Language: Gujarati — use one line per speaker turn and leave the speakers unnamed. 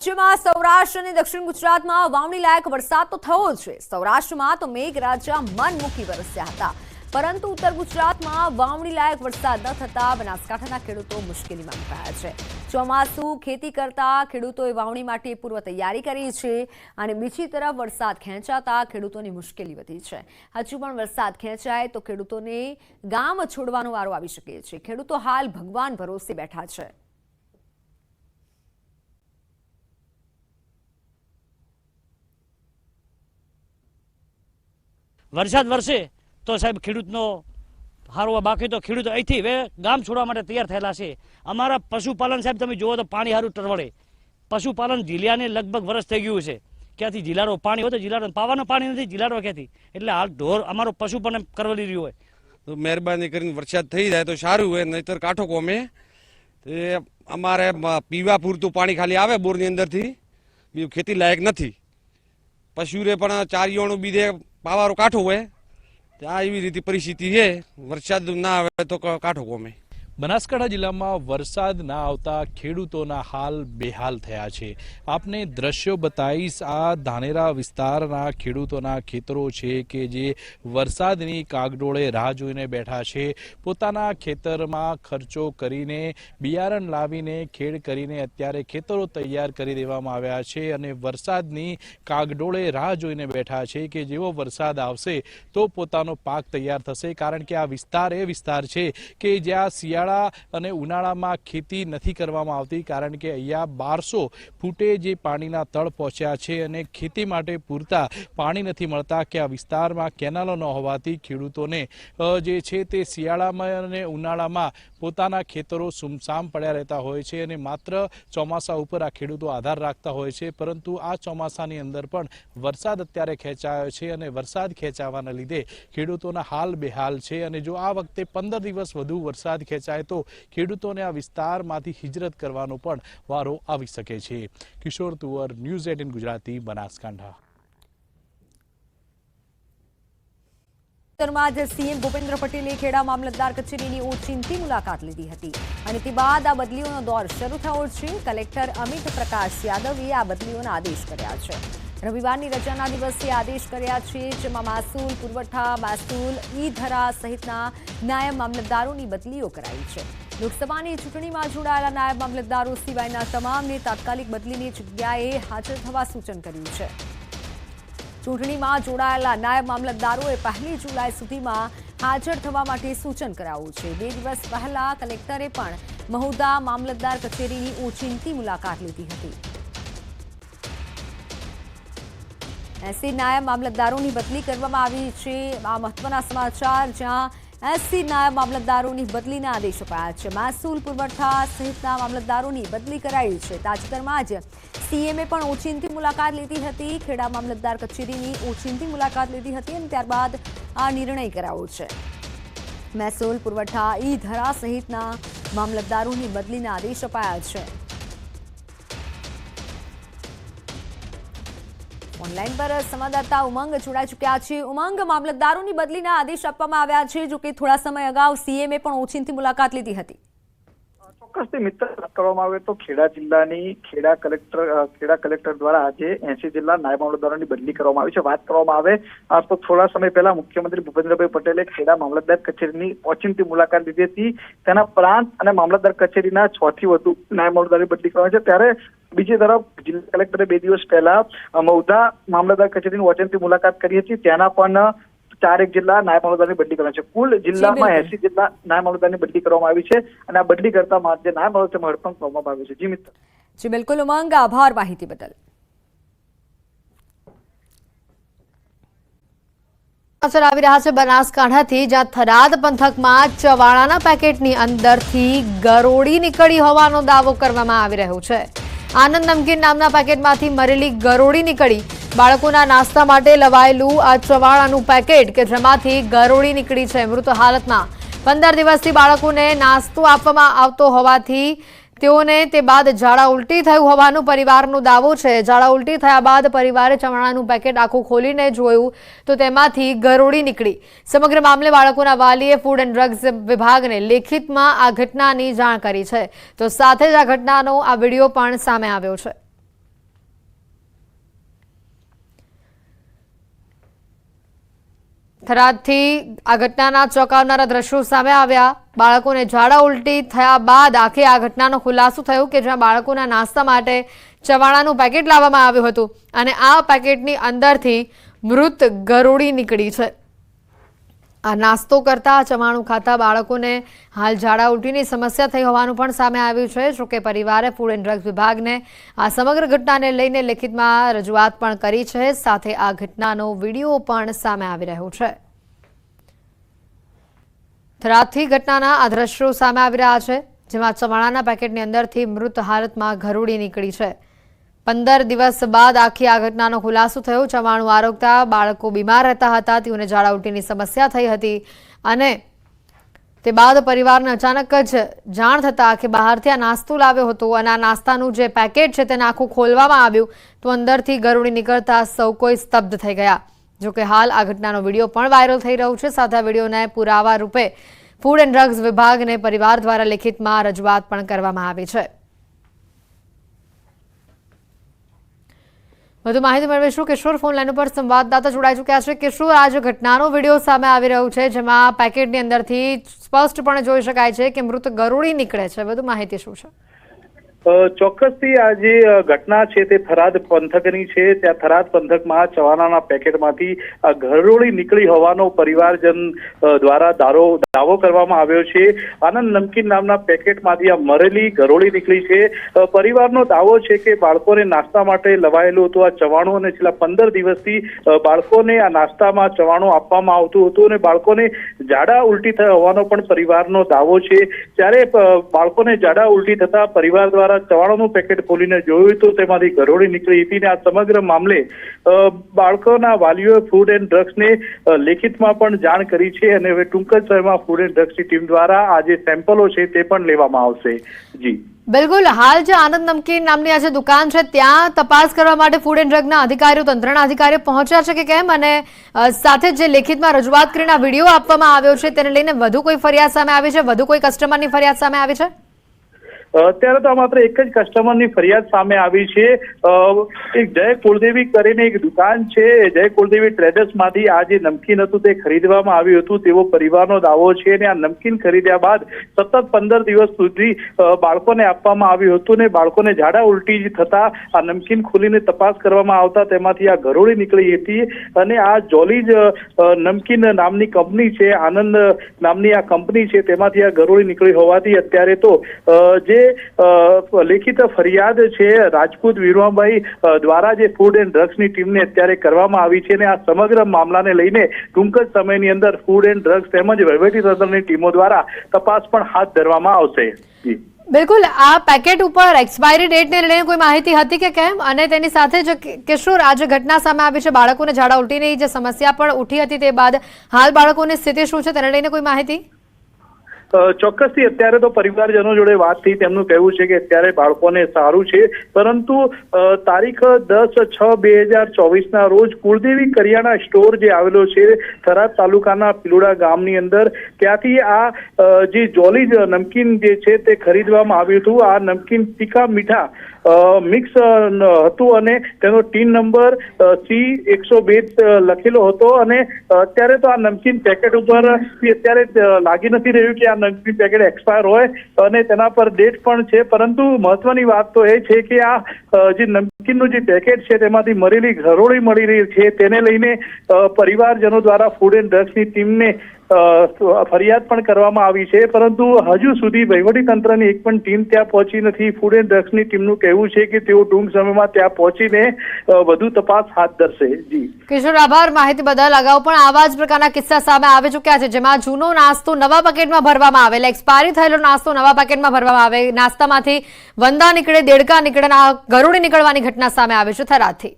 રાજ્યમાં સૌરાષ્ટ્ર અને દક્ષિણ ગુજરાતમાં વાવણી લાયક વરસાદ તો થયો છે। સૌરાષ્ટ્રમાં તો મેઘરાજા મન મૂકી વરસ્યા હતા, પરંતુ ઉત્તર ગુજરાતમાં વાવણી લાયક વરસાદ ન થતા બનાસકાંઠાના ખેડૂતો મુશ્કેલીમાં મુકાયા છે। ચોમાસુ ખેતી કરતા ખેડૂતોએ વાવણી માટે પૂર્વ તૈયારી કરી છે અને બીજી તરફ વરસાદ ખેંચાતા ખેડૂતોની મુશ્કેલી વધી છે। હજુ પણ વરસાદ ખેંચાય તો ખેડૂતોને ગામ છોડવાનો વારો આવી શકે છે। ખેડૂતો હાલ ભગવાન ભરોસે બેઠા છે।
વરસાદ વરસે તો સાહેબ ખેડૂતનો હારવા, બાકી તો ખેડૂતો અહીંથી હવે ગામ છોડવા માટે તૈયાર થયેલા છે। અમારા પશુપાલન સાહેબ તમે જુઓ તો પાણી હારું ટરવડે, પશુપાલન જિલ્લાને લગભગ વર્ષ થઈ ગયું છે। ક્યાંથી જિલ્લાનો પાણી હોય તો જિલ્લાનો પાવાનું પાણી નથી, જિલ્લાનો ક્યાંથી, એટલે હાલ ઢોર અમારો પશુપાલન કરવલી રહ્યું હોય
તો મહેરબાની કરીને વરસાદ થઈ જાય તો સારું હોય, નહીતર કાંઠો કોમે અમારે પીવા પૂરતું પાણી ખાલી આવે બોરની અંદરથી, બીજું ખેતી લાયક નથી। પશુને પણ ચારિયોનું બીજે પાવારો કાંઠો હોય, આ એવી રીતે પરિસ્થિતિ છે। વરસાદ ના આવે તો કાંઠો કોમે।
બનાસકાંઠા જિલ્લામાં વરસાદ ના આવતા ખેડૂતોના હાલ બેહાલ થયા છે। આપને દ્રશ્યો બતાવીશ। આ ધાનેરા વિસ્તારના ખેડૂતોના ખેતરો છે કે જે વરસાદની કાગડોળે રાહ જોઈને બેઠા છે। પોતાના ખેતરમાં ખર્ચો કરીને બિયારણ લાવીને ખેડ કરીને અત્યારે ખેતરો તૈયાર કરી દેવામાં આવ્યા છે અને વરસાદની કાગડોળે રાહ જોઈને બેઠા છે કે જેવો વરસાદ આવશે તો પોતાનો પાક તૈયાર થશે। કારણ કે આ વિસ્તાર એ વિસ્તાર છે કે જ્યાં શિયાળા અને ઉનાળામાં ખેતી નથી કરવામાં આવતી, કારણ કે અહીંયા 1200 ફૂટે જે પાણીના તળ પહોંચ્યા છે અને ખેતી માટે પૂરતા પાણી નથી મળતા કે આ વિસ્તારમાં કેનાલો ન હોવાથી ખેડૂતોને જે છે તે શિયાળામાં અને ઉનાળામાં પોતાના ખેતરો સુમસામ પડ્યા રહેતા હોય છે અને માત્ર ચોમાસા ઉપર આ ખેડૂતો આધાર રાખતા હોય છે। પરંતુ આ ચોમાસાની અંદર પણ વરસાદ અત્યારે ખેંચાયો છે અને વરસાદ ખેંચાવાના લીધે ખેડૂતોના હાલ બેહાલ છે અને જો આ વખતે 15 દિવસ વધુ વરસાદ ખેંચાય તો ખેડૂતોને આ વિસ્તારમાંથી હિજરત કરવાનો પણ વારો આવી શકે છે। કિશોર તુવર, ન્યૂઝ 18 ગુજરાતી, બનાસકાંઠા।
સીએમ ભૂપેન્દ્ર પટેલે ખેડા મામલતદાર કચેરીની ઓચિંતી મુલાકાત લીધી હતી અને તે બાદ આ બદલીઓનો દોર શરૂ થયો છે। કલેક્ટર અમિત પ્રકાશ યાદવે આ બદલીઓના આદેશ કર્યા છે। રવિવારની રજાના દિવસે આદેશ કર્યા છે, જેમાં મહેસૂલ, પુરવઠા, મહેસૂલ, ઈ-ધરા સહિતના નાયબ મામલતદારોની બદલીઓ કરાઈ છે। લોકસભાની ચૂંટણીમાં જોડાયેલા નાયબ મામલતદારો સિવાયના તમામને તાત્કાલિક બદલીની જગ્યાએ હાજર થવા સૂચન કર્યું છે। ચૂંટણીમાં જોડાયેલા નાયબ મામલતદારોએ 1 જુલાઈ સુધીમાં હાજર થવા માટે સૂચન કરાયું છે। 2 દિવસ પહેલા કલેક્ટરે પણ મહુધા મામલતદાર કચેરીની ઓચિંતી મુલાકાત લીધી હતી। 80 નાયબ મામલતદારોની બદલી કરવામાં આવી છે। આ મહત્વના સમાચાર, જ્યાં 80 નાયબ મામલતદારોની બદલીના આદેશ અપાયા છે। મહેસૂલ, પુરવઠા સહિતના મામલતદારોની બદલી કરાઈ છે। તાજેતરમાં જ સીએમએ પણ ઓચિંતી મુલાકાત લીધી હતી, ખેડા મામલતદાર કચેરીની ઓચિંતી મુલાકાત લીધી હતી અને ત્યારબાદ આ નિર્ણય કરાયો છે। મહેસૂલ, પુરવઠા, ઈ-ધરા સહિતના મામલતદારોની બદલીના આદેશ અપાયા છે। ઓનલાઈન પર સંવાદદાતા ઉમંગ જોડાઈ ચૂક્યા છે। ઉમંગ, મામલતદારોની બદલીના આદેશ આપવામાં આવ્યા છે, જો કે થોડા સમય અગાઉ સીએમએ પણ ઓચિંતી મુલાકાત લીધી હતી।
ચોક્કસથી મિત્ર, વાત કરવામાં આવે તો ખેડા જિલ્લાની ખેડા કલેક્ટર દ્વારા આજે 80 જેટલા નાયબ મામલતદારોની બદલી કરવામાં આવી છે। વાત કરવામાં આવે તો થોડા સમય પહેલા મુખ્યમંત્રી ભૂપેન્દ્રભાઈ પટેલે ખેડા મામલતદાર કચેરીની ઓચિંતી મુલાકાત લીધી હતી। તેના પ્રાંત અને મામલતદાર કચેરીના 6 થી વધુ નાયબ મામલતદારોની બદલી કરવામાં છે। ત્યારે બીજી તરફ જિલ્લા કલેક્ટરે 2 દિવસ પહેલા મહુધા મામલતદાર કચેરીની ઓચિંતી મુલાકાત કરી હતી। ત્યાંના પણ 4 જેટલા નાયબ મામલતદારની બદલી કરવામાં છે। કુલ જિલ્લામાં 80 જેટલા નાયબ મામલતદારની બદલી કરવામાં આવી છે અને આ બદલી કરતા જે નાયબ મામલતદાર હડપંપ કરવામાં આવ્યું છે। જી મિત્ર।
જી બિલકુલ ઉમંગ, આભાર માહિતી બદલ। આવી રહ્યા છે બનાસકાંઠાથી, જ્યાં થરાદ પંથકમાં ચવાણાના પેકેટની અંદરથી ગરોળી નીકળી હોવાનો દાવો કરવામાં આવી રહ્યો છે। આનંદ નમકીન નામના પેકેટમાંથી મરેલી ગરોળી નીકળી। બાળકોના નાસ્તા માટે લવાયેલું આ ચવાણાનું પેકેટ કે જેમાંથી ગરોળી નીકળી છે। મૃત હાલતમાં 15 દિવસથી બાળકોને નાસ્તો આપવામાં આવતો હોવાથી તેઓને તે બાદ ઝાડા ઉલટી થયું હોવાનું પરિવારનો દાવો છે। ઝાડા ઉલટી થયા બાદ પરિવારે ચવાણાનું પેકેટ આખું ખોલીને જોયું તો તેમાંથી ગરોળી નીકળી। સમગ્ર મામલે બાળકોના વાલીએ ફૂડ એન્ડ ડ્રગ્સ વિભાગને લેખિતમાં આ ઘટનાની જાણ કરી છે। તો સાથે જ આ ઘટનાનો આ વિડીયો પણ સામે આવ્યો છે। થરાદથી આ ઘટનાના ચોંકાવનારા દ્રશ્યો સામે આવ્યા। બાળકોને ઝાડા ઉલટી થયા બાદ આખી આ ઘટનાનો ખુલાસો થયો કે જ્યાં બાળકોના નાસ્તા માટે ચવાણાનું પેકેટ લાવવામાં આવ્યું હતું અને આ પેકેટની અંદરથી મૃત ગરોળી નીકળી છે। આ નાસ્તો કરતા ચવાણું ખાતા બાળકોને હાલ ઝાડા ઉલટીની સમસ્યા થઈ હોવાનું પણ સામે આવ્યું છે। જોકે પરિવારે ફૂડ એન્ડ ડ્રગ્સ વિભાગને આ સમગ્ર ઘટનાને લઈને લેખિતમાં રજૂઆત પણ કરી છે। સાથે આ ઘટનાનો વિડીયો પણ સામે આવી રહ્યો છે। થરાદથી ઘટનાના આ દ્રશ્યો સામે આવી રહ્યા છે, જેમાં ચવાણાના પેકેટની અંદરથી મૃત હાલતમાં ગરોળી નીકળી છે। 15 દિવસ બાદ આખી આ ઘટનાનો ખુલાસો થયો। ચવાણું આરોગતા બાળકો બીમાર રહેતા હતા, તેઓને ઝાડા ઉલટીની સમસ્યા થઈ હતી અને તે બાદ પરિવારને અચાનક જ જાણ થતા કે બહારથી આ નાસ્તો લાવ્યો હતો અને આ નાસ્તાનું જે પેકેટ છે તેને આખું ખોલવામાં આવ્યું તો અંદરથી ગરોળી નીકળતા સૌ કોઈ સ્તબ્ધ થઈ ગયા। જોકે હાલ આ ઘટનાનો વિડીયો પણ વાયરલ થઈ રહ્યો છે। સાથે આ વિડીયોને પુરાવા રૂપે ફૂડ એન્ડ ડ્રગ્સ વિભાગને પરિવાર દ્વારા લેખિતમાં રજૂઆત પણ કરવામાં આવી છે। વધુ માહિતી મેળવીશું। કિશોર ફોન લાઈન ઉપર સંવાદદાતા જોડાઈ ચૂક્યા છે। કિશોર, આ જે ઘટનાનો વિડીયો સામે આવી રહ્યો છે, જેમાં પેકેટની અંદરથી સ્પષ્ટપણે જોઈ શકાય છે કે મૃત ગરોળી નીકળે છે, વધુ માહિતી શું છે?
ચોક્કસથી આ જે ઘટના છે તે થરાદ પંથકની છે। ત્યાં થરાદ પંથકમાં ચવાણાના પેકેટમાંથી આ ગરોળી નીકળી હોવાનો પરિવારજન દ્વારા દાવો કરવામાં આવ્યો છે। આનંદ નમકીન નામના પેકેટમાંથી આ મરેલી ગરોળી નીકળી છે। પરિવારનો દાવો છે કે બાળકોને નાસ્તા માટે લવાયેલું હતું આ ચવાણું અને છેલ્લા 15 દિવસથી બાળકોને આ નાસ્તામાં ચવાણું આપવામાં આવતું હતું અને બાળકોને ઝાડા ઉલટી થયા હોવાનો પણ પરિવારનો દાવો છે। ત્યારે બાળકોને ઝાડા ઉલટી થતા પરિવાર દ્વારા ચવાણાનું પેકેટ ખોલીને જોયું તો તેમાંથી ગરોળી નીકળી હતી અને આ સમગ્ર મામલે બાળકોના વાલીઓએ ફૂડ એન્ડ ડ્રગ્સને લેખિતમાં પણ જાણ કરી છે અને હવે ટૂંક જ સમયમાં ફૂડ એન્ડ ડ્રગ્સની ટીમ દ્વારા આ જે સેમ્પલો છે તે પણ લેવામાં આવશે। જી
બિલકુલ, હાલ જે આનંદ નમકીન નામની આ જે દુકાન છે ત્યાં તપાસ કરવા માટે ફૂડ એન્ડ ડ્રગના અધિકારીઓ, તંત્રના અધિકારીઓ પહોંચ્યા છે કે કેમ? અને સાથે જે લેખિતમાં રજૂઆત કરીને આ વિડીયો આપવામાં આવ્યો છે તેને લઈને વધુ કોઈ ફરિયાદ સામે આવી છે? વધુ કોઈ કસ્ટમરની ફરિયાદ સામે આવી છે?
અત્યારે તો માત્ર એક જ કસ્ટમરની ફરિયાદ સામે આવી છે। એક જય કુળદેવી કરીને એક દુકાન છે, જય કુળદેવી ટ્રેડર્સમાંથી આ જે નમકીન હતું તે ખરીદવામાં આવ્યું હતું તેવો પરિવારનો દાવો છે અને આ નમકીન ખરીદ્યા બાદ સતત 15 દિવસ સુધી બાળકોને આપવામાં આવ્યું હતું ને બાળકોને ઝાડા ઉલટી થતા આ નમકીન ખોલીને તપાસ કરવામાં આવતા તેમાંથી આ ગરોળી નીકળી હતી અને આ જોલીજ નમકીન નામની કંપની છે, આનંદ નામની આ કંપની છે, તેમાંથી આ ગરોળી નીકળી હોવાથી અત્યારે તો જે લેખિત ફરિયાદ છે રાજપૂત વીરવાભાઈ દ્વારા જે ફૂડ એન્ડ ડ્રગ્સની ટીમને અત્યારે કરવામાં આવી છે અને આ સમગ્ર મામલાને લઈને ટૂંક જ સમયની અંદર ફૂડ એન્ડ ડ્રગ્સ તેમજ વહીવટીતંત્રની ટીમો દ્વારા તપાસ પણ હાથ ધરવામાં આવશે।
બિલકુલ, આ પેકેટ ઉપર એક્સપાયરી ડેટને લઈને કોઈ માહિતી હતી કે કેમ? અને તેની સાથે જ કિશોર, આ જે ઘટના સામે આવી છે, બાળકોને ઝાડા ઉલટીની જે સમસ્યા પણ ઉઠી હતી તે બાદ હાલ બાળકોની સ્થિતિ શું છે તેને લઈને કોઈ માહિતી?
ચોક્કસથી અત્યારે તો પરિવારજનો જોડે વાત થઈ, તેમનું કહેવું છે કે અત્યારે બાળકોને સારું છે, પરંતુ તારીખ 10/6/2024 રોજ કુળદેવી કરિયાણા સ્ટોર જે આવેલો છે થરાદ તાલુકાના પિલોડા ગામની અંદર, ત્યાંથી આ જે જોલીજ નમકીન જે છે તે ખરીદવામાં આવ્યું હતું। આ નમકીન તીખા મીઠા મિક્સ હતું અને તેનો ટીન નંબર C102 લખેલો હતો અને અત્યારે તો આ નમકીન પેકેટ ઉપર અત્યારે લાગી નથી રહ્યું કે આ નમકીન પેકેટ એક્સપાયર હોય અને તેના પર ડેટ પણ છે, પરંતુ મહત્વની વાત તો એ છે કે આ જે નમકીનનું જે પેકેટ છે તેમાંથી મરેલી ગરોળી મળી રહી છે, તેને લઈને પરિવારજનો દ્વારા ફૂડ એન્ડ ડ્રગ્સની ટીમને ફરિયાદ પણ કરવામાં આવી છે, પરંતુ હજુ સુધી વહીવટીતંત્રની એક પણ ટીમ ત્યાં પહોંચી નથી। ફૂડ એન્ડ ડ્રગ્સની ટીમનું કહેવું છે કે તેઓ ટૂંક સમયમાં ત્યાં પહોંચીને વધુ તપાસ હાથ ધરશે। જી
કિશોર, આભાર માહિતી બદલ। અગાઉ પણ આવા જ પ્રકારના કિસ્સા સામે આવી ચૂક્યા છે, જેમાં જૂનો નાસ્તો નવા પેકેટમાં ભરવામાં આવે, એક્સપાયરી થયેલો નાસ્તો નવા પેકેટમાં ભરવામાં આવે, નાસ્તામાંથી વંદા નીકળે, દેડકા નીકળે, ગરોળી નીકળવાની ઘટના સામે આવે છે થરાદથી।